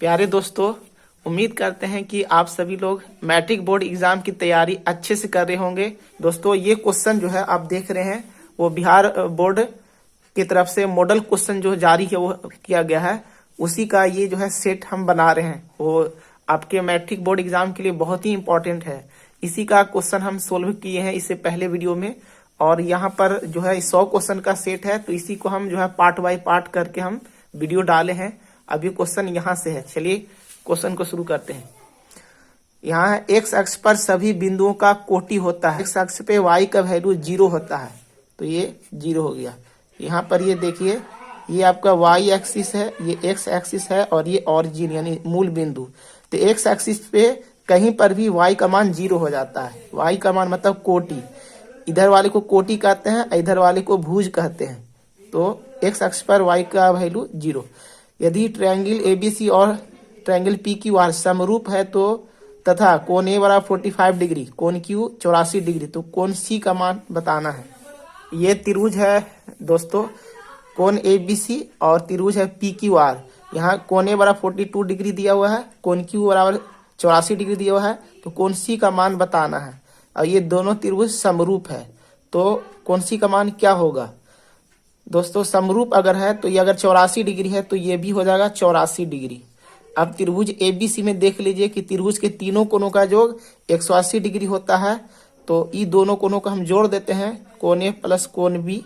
प्यारे दोस्तों, उम्मीद करते हैं कि आप सभी लोग मैट्रिक बोर्ड एग्जाम की तैयारी अच्छे से कर रहे होंगे। दोस्तों, ये क्वेश्चन जो है आप देख रहे हैं वो बिहार बोर्ड की तरफ से मॉडल क्वेश्चन जो जारी है वो किया गया है, उसी का ये जो है सेट हम बना रहे हैं। वो आपके मैट्रिक बोर्ड एग्जाम के लिए बहुत ही इंपॉर्टेंट है। इसी का क्वेश्चन हम सोल्व किए हैं इससे पहले वीडियो में, और यहाँ पर जो है 100 क्वेश्चन का सेट है, तो इसी को हम जो है पार्ट बाय पार्ट करके हम वीडियो डाले हैं। अभी क्वेश्चन यहाँ से है, चलिए क्वेश्चन को शुरू करते हैं। यहाँ एक्स अक्ष पर सभी बिंदुओं का कोटि होता है, एक्स अक्ष पे वाई का वैल्यू 0 होता है, तो ये 0 हो गया। यहाँ पर ये देखिए, ये आपका वाई एक्सिस है, ये एक्स एक्सिस है, और ये ऑरिजिन यानी मूल बिंदु। तो एक्स एक्सिस पे कहीं पर भी वाई का मान 0 हो जाता है। वाई का मान मतलब कोटि, इधर वाले को कोटि कहते हैं, इधर वाले को भुज कहते हैं। तो एक्स अक्ष पर वाई का वैल्यू 0। यदि ट्रायंगल एबीसी और ट्रायंगल पी क्यू आर समरूप है तो तथा कोण ए बराबर 45 डिग्री, कोण क्यू 84 डिग्री, तो कोण सी का मान बताना है। ये त्रिभुज है दोस्तों, कोण एबीसी, और त्रिभुज है पी क्यू आर। यहाँ कोण ए बराबर 42 डिग्री दिया हुआ है, कोण क्यू बराबर 84 डिग्री दिया हुआ है, तो कोण सी का मान बताना है। और ये दोनों त्रिभुज समरूप है, तो कोण सी का मान क्या होगा दोस्तों? समरूप अगर है तो ये अगर 84 डिग्री है तो ये भी हो जाएगा 84 डिग्री। अब त्रिभुज एबीसी में देख लीजिए कि त्रिभुज के तीनों कोणों का योग 180 डिग्री होता है, तो ये दोनों कोणों को हम जोड़ देते हैं। कोण ए प्लस कोण बी,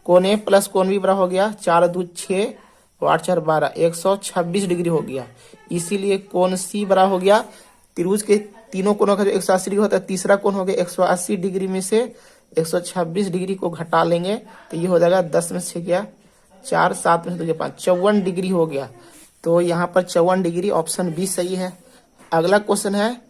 कोण ए प्लस कोण बी बराबर हो गया 4 2 6 8 4 12, 126 डिग्री हो गया। इसीलिए कोण सी बराबर हो गया, त्रिभुज के तीनों कोणों का जो 180 डिग्री होता है, तीसरा कोण हो गया 180 डिग्री में से 126 डिग्री को घटा लेंगे तो ये हो जाएगा 10 में से गया 4, 7 में से 2 5, 54 डिग्री हो गया। तो यहाँ पर 54 डिग्री, ऑप्शन बी सही है। अगला क्वेश्चन है,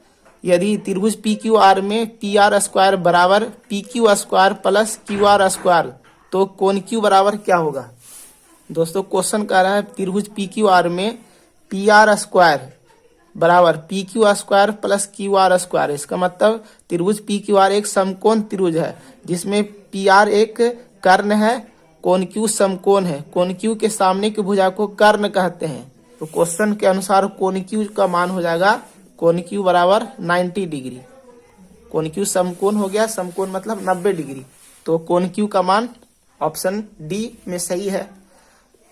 यदि त्रिभुज पी क्यू आर में पी आर स्क्वायर बराबर P Q square plus Q R square, तो कोण क्यू बराबर क्या होगा? दोस्तों, क्वेश्चन कह रहा है त्रिभुज पी क्यू आर में पी आर स्क्वायर बराबर P Q square plus Q R square. इसका मतलब त्रिभुज पी क्यू आर एक समकोण त्रिभुज है जिसमें पी आर एक कर्ण है, कोण क्यू समकोण है। कोण क्यू के सामने की भुजा को कर्ण कहते हैं। तो क्वेश्चन के अनुसार कोण क्यू का मान हो जाएगा कोण क्यू बराबर 90 डिग्री। कोण क्यू समकोण हो गया, समकोण मतलब 90 डिग्री, तो कोण क्यू का मान ऑप्शन डी में सही है।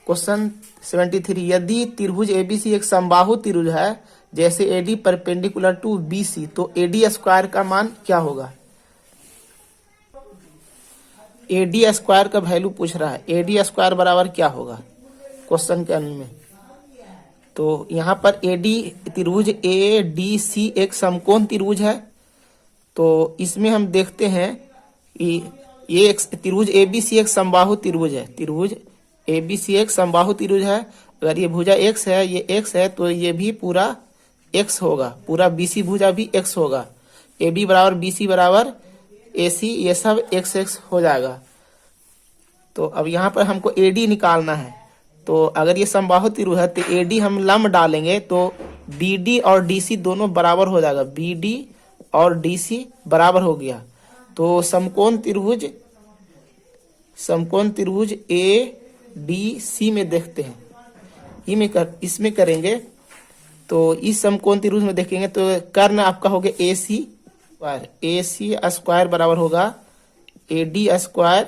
क्वेश्चन 73, यदि त्रिभुज एबीसी एक समबाहु त्रिभुज है जैसे एडी परपेंडिकुलर टू बीसी, तो एडी स्क्वायर का मान क्या होगा? एडी स्क्वायर का वैल्यू पूछ रहा है, एडी स्क्वायर बराबर क्या होगा क्वेश्चन के अंत में? तो यहाँ पर एडी त्रिभुज ए डी सी एक समकोण त्रिभुज है, तो इसमें हम देखते हैं कि ये त्रिभुज एबीसी एक समबाहु त्रिभुज है। त्रिभुज एबीसी एक समबाहु त्रिभुज है। अगर ये भुजा एक्स है, ये एक्स है, तो ये भी पूरा एक्स होगा, पूरा बीसी भुजा भी एक्स होगा। ए बी बराबर बीसी बराबर ए सी, ये सब एक्स एक्स हो जाएगा। तो अब यहाँ पर हमको एडी निकालना है, तो अगर ये समबाहु त्रिभुज है तो एडी हम लंब डालेंगे तो बीडी और डीसी दोनों बराबर हो जाएगा। बीडी और डीसी बराबर हो गया, तो समकोण त्रिभुज ए डी सी में देखते हैं। इसमें करेंगे तो इस समकोण त्रिभुज में देखेंगे तो कर्ण आपका हो गया ए सी स्क्वायर, ए सी स्क्वायर बराबर होगा A D square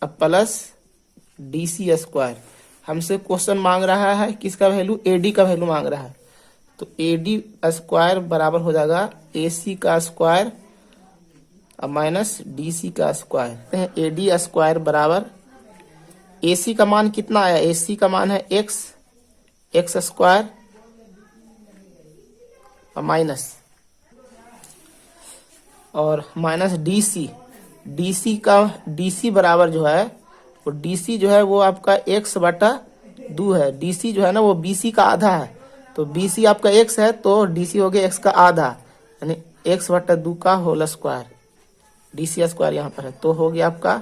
plus D C square. हमसे क्वेश्चन मांग रहा है किसका वैल्यू? एडी का वैल्यू मांग रहा है, तो एडी स्क्वायर बराबर हो जाएगा ए सी का स्क्वायर माइनस डी सी का स्क्वायर। एडी स्क्वायर बराबर ए सी का मान कितना आया? ए सी का मान है एक्स स्क्वायर माइनस, और माइनस डीसी बराबर जो है वो डीसी जो है वो आपका एक्स बटा 2 है। डीसी जो है ना वो बीसी का आधा है, तो बीसी आपका एक्स है तो डीसी हो गया एक्स का आधा, यानी एक्स बटा 2 का होल स्क्वायर। डीसी स्क्वायर यहाँ पर है, तो हो गया आपका,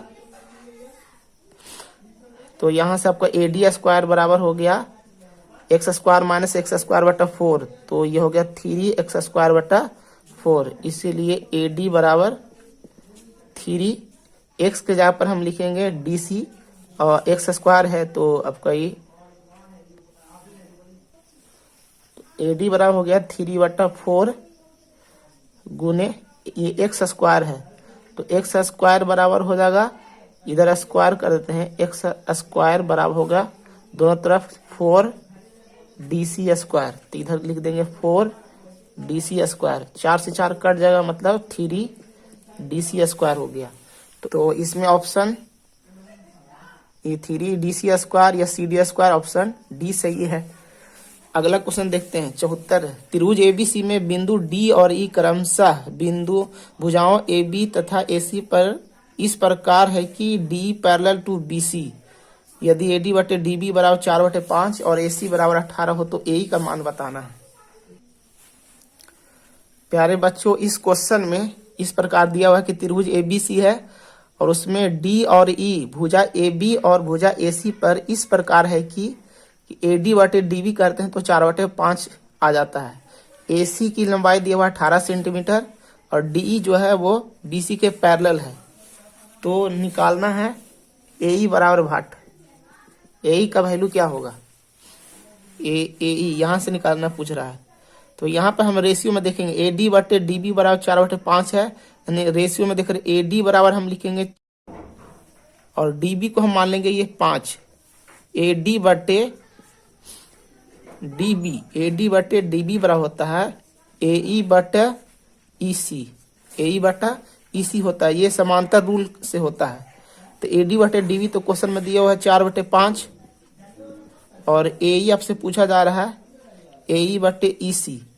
तो यहाँ से आपका एडी स्क्वायर बराबर हो गया x square minus x square बटा 4, तो ये हो गया 3 एक्स स्क्वायर बटा 4। इसीलिए एडी बराबर 3 एक्स के जगह पर हम लिखेंगे डीसी, और एक्स स्क्वायर है तो आपका ये AD बराबर हो गया 3/4 गुने ये एक्स स्क्वायर है, तो एक्स स्क्वायर बराबर हो जाएगा, इधर स्क्वायर कर देते हैं, एक्स स्क्वायर बराबर होगा दोनों तरफ 4DC स्क्वायर, तो इधर लिख देंगे 4DC स्क्वायर, 4 से 4 कट जाएगा, मतलब 3DC स्क्वायर हो गया। तो इसमें ऑप्शन ये 3DC स्क्वायर या CD स्क्वायर ऑप्शन डी सही है। अगला क्वेश्चन देखते हैं 74। त्रिभुज ABC में बिंदु D और E क्रमशः बिंदु भुजाओं AB तथा AC पर इस प्रकार है कि D पैरेलल टू BC, यदि AD बटे DB बराबर 4/5 और AC बराबर 18 हो तो AE का मान बताना है। प्यारे बच्चों, इस क्वेश्चन में इस प्रकार दिया हुआ है कि त्रिभुज ABC है और उसमें D और E भुजा AB और भुजा AC पर इस प्रकार है कि AD बटे DB करते हैं तो 4/5 आ जाता है। AC की लंबाई दिया हुआ 18 सेंटीमीटर और DE जो है वो BC के पैरेलल है, तो निकालना है AE बराबर भाट। AE का वैल्यू क्या होगा, AE यहाँ से निकालना पूछ रहा है, तो यहाँ पर हम रेशियो में देखेंगे AD बटे DB बराबर 4/5 है, यानी रेशियो में देख रहे AD बराबर हम लिखेंगे और DB को हम मान लेंगे ये 5, AD बटे DB बराबर होता है AE बटा EC, AE बटा EC होता है, ये समांतर रूल से होता है। तो AD बटे DB तो क्वेश्चन में दिया हुआ है 4/5 और AE आपसे पूछा जा रहा है AE बटे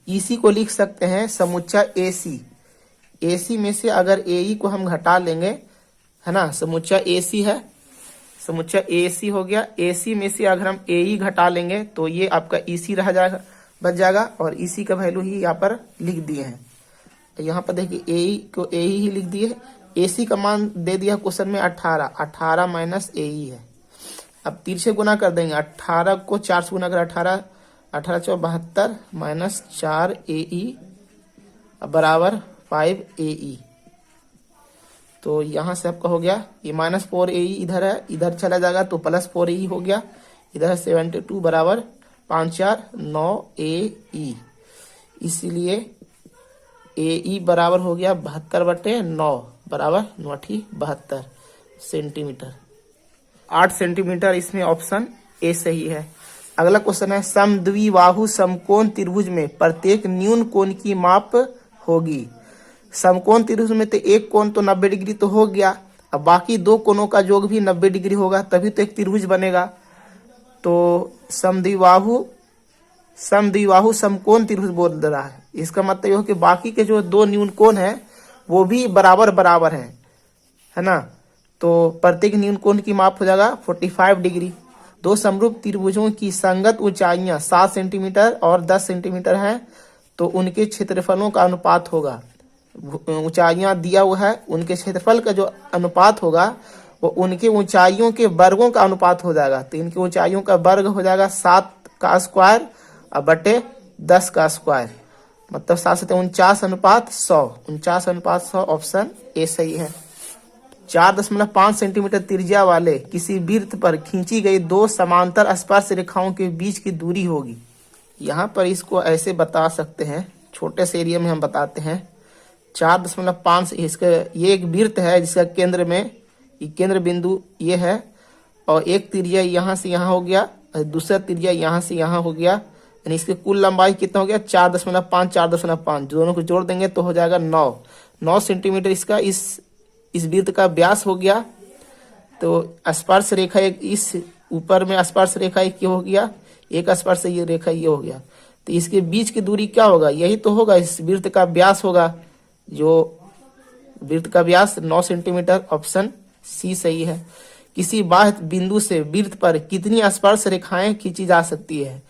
EC को लिख सकते हैं समुच्चय AC में से अगर AE को हम घटा लेंगे, है ना, समुच्चय AC है, समुच्चय AC हो गया, AC में से अगर हम AE घटा लेंगे तो ये आपका EC रह जाएगा, बच जाएगा, और EC का वैल्यू ही यहाँ पर लिख दिए हैं। तो यहाँ पर देखिए AE को AE ही लिख दिए, AC का मान दे दिया क्वेश्चन में 18 माइनस AE है। अब 3 से गुना कर देंगे, 18 को 4 से गुना कर 18 4 माइनस 4 AE बराबर 5 AE, तो यहाँ से आपका हो गया ये -4 AE इधर है, इधर चला जाएगा तो +4 AE हो गया, इधर 72 बराबर 5 4 9 AE, इसीलिए AE बराबर हो गया 72/9 बराबर 9×72 सेंटीमीटर, 8 सेंटीमीटर। इसमें ऑप्शन ए सही है। अगला क्वेश्चन है समद्विबाहु समकोण त्रिभुज में प्रत्येक न्यून कोण की माप होगी। समकोण त्रिभुज में तो एक कोण तो 90 डिग्री तो हो गया, अब बाकी दो कोणों का योग भी 90 डिग्री होगा तभी तो एक त्रिभुज बनेगा। तो समद्विबाहु समकोण त्रिभुज बोल रहा है, इसका मतलब यह कि बाकी के जो दो न्यून कोण है वो भी बराबर है ना। तो प्रत्येक न्यून कोण की माप हो जाएगा 45 डिग्री। दो समरूप त्रिभुजों की संगत ऊंचाइयां 7 सेंटीमीटर और 10 सेंटीमीटर हैं, तो उनके क्षेत्रफलों का अनुपात होगा, ऊंचाइयां दिया हुआ है, उनके क्षेत्रफल का जो अनुपात होगा वो उनके ऊंचाइयों के वर्गों का अनुपात हो जाएगा। तो इनकी ऊंचाइयों का वर्ग हो जाएगा 7 का स्क्वायर और बटे 10 का स्क्वायर, मतलब 7 से 49:100 ऑप्शन ए सही है। 4.5 सेंटीमीटर त्रिज्या वाले किसी वृत्त पर खींची गई दो समांतर स्पर्श रेखाओं के बीच की दूरी होगी। यहाँ पर इसको ऐसे बता सकते हैं, छोटे से एरिया में हम बताते हैं। 4.5 इसका ये एक वृत्त है जिसका केंद्र में केंद्र बिंदु ये है, और एक त्रिज्या यहाँ से यहाँ हो गया और दूसरा त्रिज्या यहाँ से यहाँ हो गया, यानी इसकी कुल लंबाई कितना हो गया 4.5 दोनों को जोड़ देंगे तो हो जाएगा 9 सेंटीमीटर इसका इस वृत्त का व्यास हो गया। तो स्पर्श रेखा एक इस ऊपर में स्पर्श रेखा एक ये हो गया, एक स्पर्श ये रेखा ये हो गया, तो इसके बीच की दूरी क्या होगा, यही तो होगा, इस वृत्त का व्यास होगा, जो वृत्त का व्यास 9 सेंटीमीटर, ऑप्शन सी सही है। किसी बाह्य बिंदु से वृत्त पर कितनी स्पर्श रेखाएं खींची जा सकती है।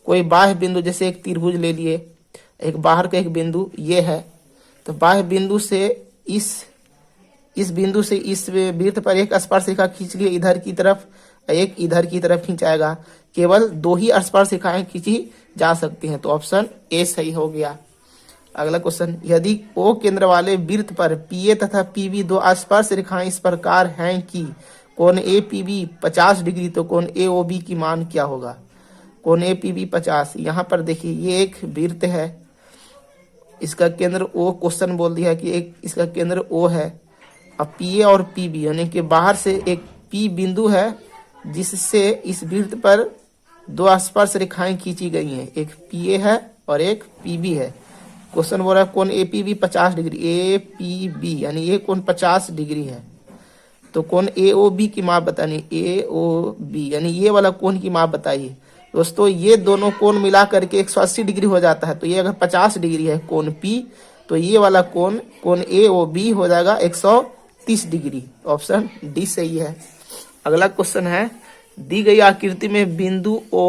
कोई बाह्य बिंदु, जैसे एक त्रिभुज ले लिए, एक बाहर का एक बिंदु ये है, तो बाह्य बिंदु से इस बिंदु से इस वृत्त पर एक स्पर्श रेखा खींच लिए इधर की तरफ, एक इधर की तरफ खींचाएगा, केवल 2 ही स्पर्श रेखाएं खींची जा सकती हैं, तो ऑप्शन ए सही हो गया। अगला क्वेश्चन, यदि ओ केंद्र वाले वृत्त पर PA तथा PB दो स्पर्श रेखाएं इस प्रकार हैं कि कोण APB 50 डिग्री, तो कोण AOB की मान क्या होगा। कोण ए पी बी 50। यहाँ पर देखिए ये एक वृत्त है, इसका केंद्र ओ, क्वेश्चन बोल दिया कि एक इसका केंद्र ओ है। अब पी ए और पी बी यानी कि बाहर से एक पी बिंदु है जिससे इस वृत्त पर दो स्पर्श रेखाएं खींची गई हैं, एक पी ए है और एक पी बी है। क्वेश्चन बोल रहा है कोण A P B 50 degree, A P B यानी ये कोण 50 डिग्री है। तो कोण ए ओ बी की माप बतानी, ए ओ बी यानी ये वाला कोण की माप बताइए। दोस्तों ये दोनों कोण मिला करके 180 डिग्री हो जाता है। तो ये अगर 50 डिग्री है कोण पी, तो ये वाला कोण ए ओ बी हो जाएगा 130 डिग्री। ऑप्शन डी सही है। अगला क्वेश्चन है, दी गई आकृति में बिंदु ओ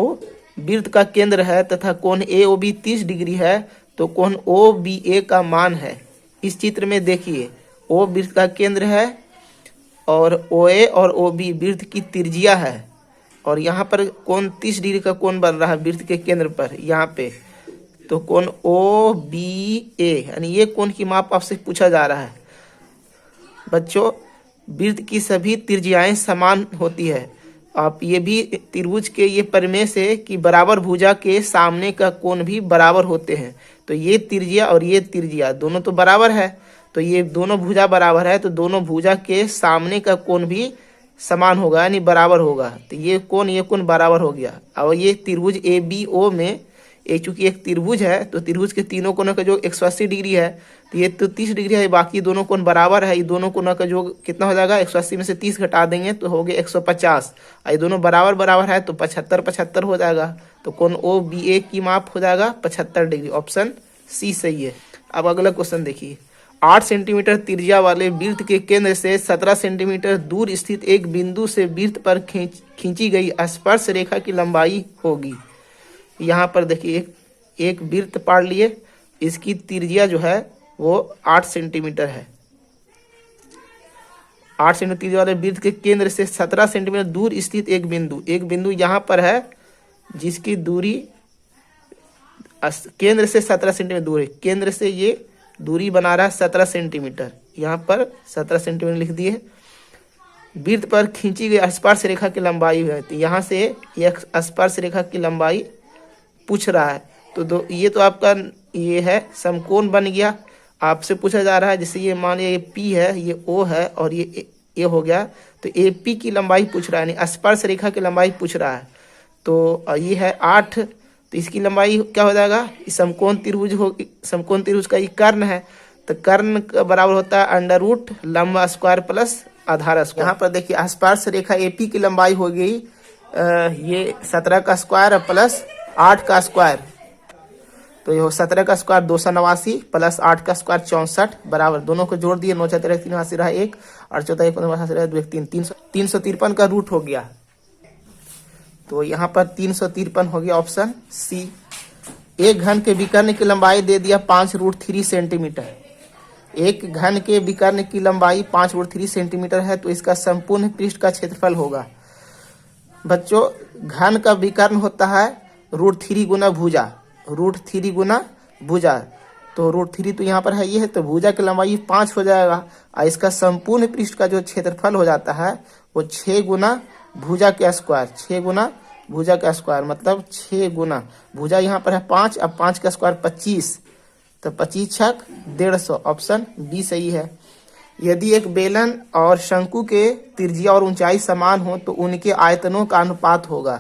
वृत्त का केंद्र है तथा कोण ए ओ बी 30 डिग्री है, तो कोण ओ बी ए का मान है। इस चित्र में देखिए ओ वृत्त का केंद्र है और ओ ए और ओ बी वृत्त की त्रिज्या है, और यहाँ पर कोण 30 डिग्री का कोण बन रहा है वृत्त के केंद्र पर यहाँ पे। तो कोण ओ बी ए यानी ये कोण की माप आपसे पूछा जा रहा है। बच्चों वृत्त की सभी त्रिज्याएं समान होती है। आप ये भी त्रिभुज के ये प्रमेय से कि बराबर भुजा के सामने का कोण भी बराबर होते हैं। तो ये त्रिज्या और ये त्रिज्या दोनों तो बराबर है, तो ये दोनों भुजा बराबर है, तो दोनों भुजा के सामने का कोण भी समान होगा यानी बराबर होगा। तो ये कोण बराबर हो गया। और ये त्रिभुज ए बी ओ में चूंकि एक त्रिभुज है तो त्रिभुज के तीनों कोनों का जो 180 डिग्री है, तो ये तो 30 डिग्री है, बाकी दोनों कोण बराबर है। ये दोनों कोनों का जो कितना हो जाएगा, 180 में से 30 घटा देंगे तो हो गया 150। ये दोनों बराबर बराबर है तो 75 हो जाएगा। तो कोण ओ बी ए की माप हो जाएगा 75 डिग्री। ऑप्शन सी सही है। अब अगला क्वेश्चन देखिए, 8 सेंटीमीटर त्रिज्या वाले वृत्त के केंद्र से 17 सेंटीमीटर दूर स्थित एक बिंदु से वृत्त पर खींची गई स्पर्श रेखा की लंबाई होगी। यहाँ पर देखिए एक वृत्त पाड़ लिए, इसकी त्रिज्या जो है वो 8 सेंटीमीटर है। 8 सेंटीमीटर त्रिज्या वाले वृत्त के केंद्र से 17 सेंटीमीटर दूर स्थित एक बिंदु यहाँ पर है जिसकी दूरी केंद्र से 17 सेंटीमीटर दूर है। केंद्र से ये दूरी बना रहा है 17 सेंटीमीटर, यहाँ पर 17 सेंटीमीटर लिख दिए। वृत्त पर खींची गई स्पर्श रेखा की लंबाई है, तो यहाँ से यह स्पर्श रेखा की लंबाई पूछ रहा है। तो ये तो आपका ये है समकोण बन गया। आपसे पूछा जा रहा है जैसे ये मान लिया ये पी है, ये ओ है और ये हो गया, तो ए पी की लंबाई पूछ रहा है यानी स्पर्श रेखा की लंबाई पूछ रहा है। तो ये है 8, तो इसकी लंबाई क्या हो जाएगा, समकोण त्रिभुज का ये कर्ण है, तो कर्ण का बराबर होता है अंडर रूट लंब स्क्वायर प्लस आधार स्क्वायर। यहाँ पर देखिए स्पर्श रेखा एपी की लंबाई हो गई ये 17 का स्क्वायर प्लस 8 का स्क्वायर, तो ये 17 का स्क्वायर 289 प्लस 8 का स्क्वायर 64 बराबर, दोनों को जोड़ दिए 9 4 3 3 रहा 1 और 4 1 रहा 2 1 3 353 का रूट हो गया। तो यहाँ पर 353 हो गया ऑप्शन सी। एक घन के विकर्ण की लंबाई दे दिया 5√3 सेंटीमीटर। एक घन के विकर्ण की लंबाई 5√3 सेंटीमीटर है, तो इसका संपूर्ण पृष्ठ का क्षेत्रफल होगा। बच्चों घन का विकर्ण होता है √3 गुना भुजा, √3 गुना भुजा, तो √3 तो यहाँ पर है ये है, तो भुजा की लंबाई 5 हो जाएगा और इसका संपूर्ण पृष्ठ का जो क्षेत्रफल हो जाता है वो 6 गुना भुजा के स्क्वायर, 6 गुना भुजा का स्क्वायर मतलब 6 गुना भुजा यहाँ पर है 5, अब 5 का स्क्वायर 25, तो 25 छक 150। ऑप्शन बी सही है। यदि एक बेलन और शंकु के त्रिज्या और ऊंचाई समान हो तो उनके आयतनों का अनुपात होगा।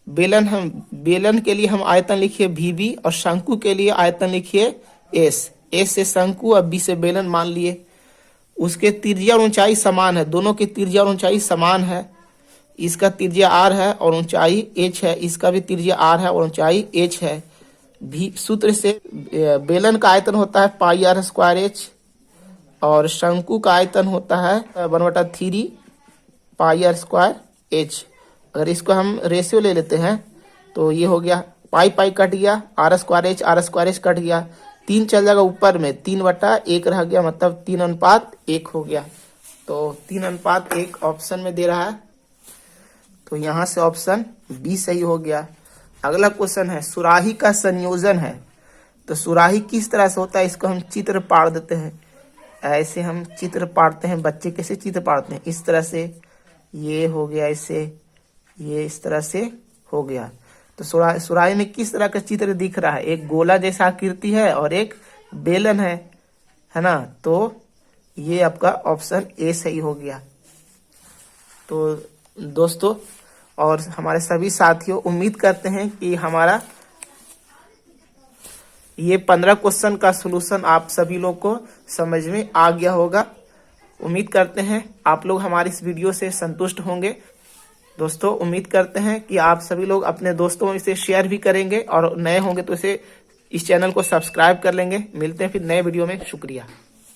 बेलन के लिए हम आयतन लिखिए VB और शंकु के लिए आयतन लिखिए S। S से शंकु और B से बेलन मान लिए। उसके त्रिज्या और ऊंचाई समान है, दोनों की त्रिज्या और ऊंचाई समान है। इसका त्रिज्या R है और ऊंचाई H है, इसका भी त्रिज्या R है और ऊंचाई H है। भी सूत्र से बेलन का आयतन होता है πr²h और शंकु का आयतन होता है 1/3 πr²h। अगर इसको हम रेशियो ले लेते हैं तो ये हो गया पाई कट गया, r²h कट गया, 3 चल जाएगा ऊपर में, 3/1 रह गया, मतलब 3:1 हो गया। तो 3:1 ऑप्शन में दे रहा है, तो यहाँ से ऑप्शन बी सही हो गया। अगला क्वेश्चन है सुराही का संयोजन है, तो सुराही किस तरह से होता है इसको हम चित्र पाड़ देते हैं। ऐसे हम चित्र पाड़ते हैं, बच्चे कैसे चित्र पाड़ते हैं, इस तरह से ये हो गया, ऐसे ये इस तरह से हो गया। तो सुराही में किस तरह का चित्र दिख रहा है? एक गोला जैसा आकृति है और एक बेलन है ना। तो ये आपका ऑप्शन ए सही हो गया। तो दोस्तों और हमारे सभी साथियों, उम्मीद करते हैं कि हमारा ये 15 क्वेश्चन का सलूशन आप सभी लोग को समझ में आ गया होगा। उम्मीद करते हैं आप लोग हमारी इस वीडियो से संतुष्ट होंगे। दोस्तों उम्मीद करते हैं कि आप सभी लोग अपने दोस्तों में इसे शेयर भी करेंगे और नए होंगे तो इस चैनल को सब्सक्राइब कर लेंगे। मिलते हैं फिर नए वीडियो में। शुक्रिया।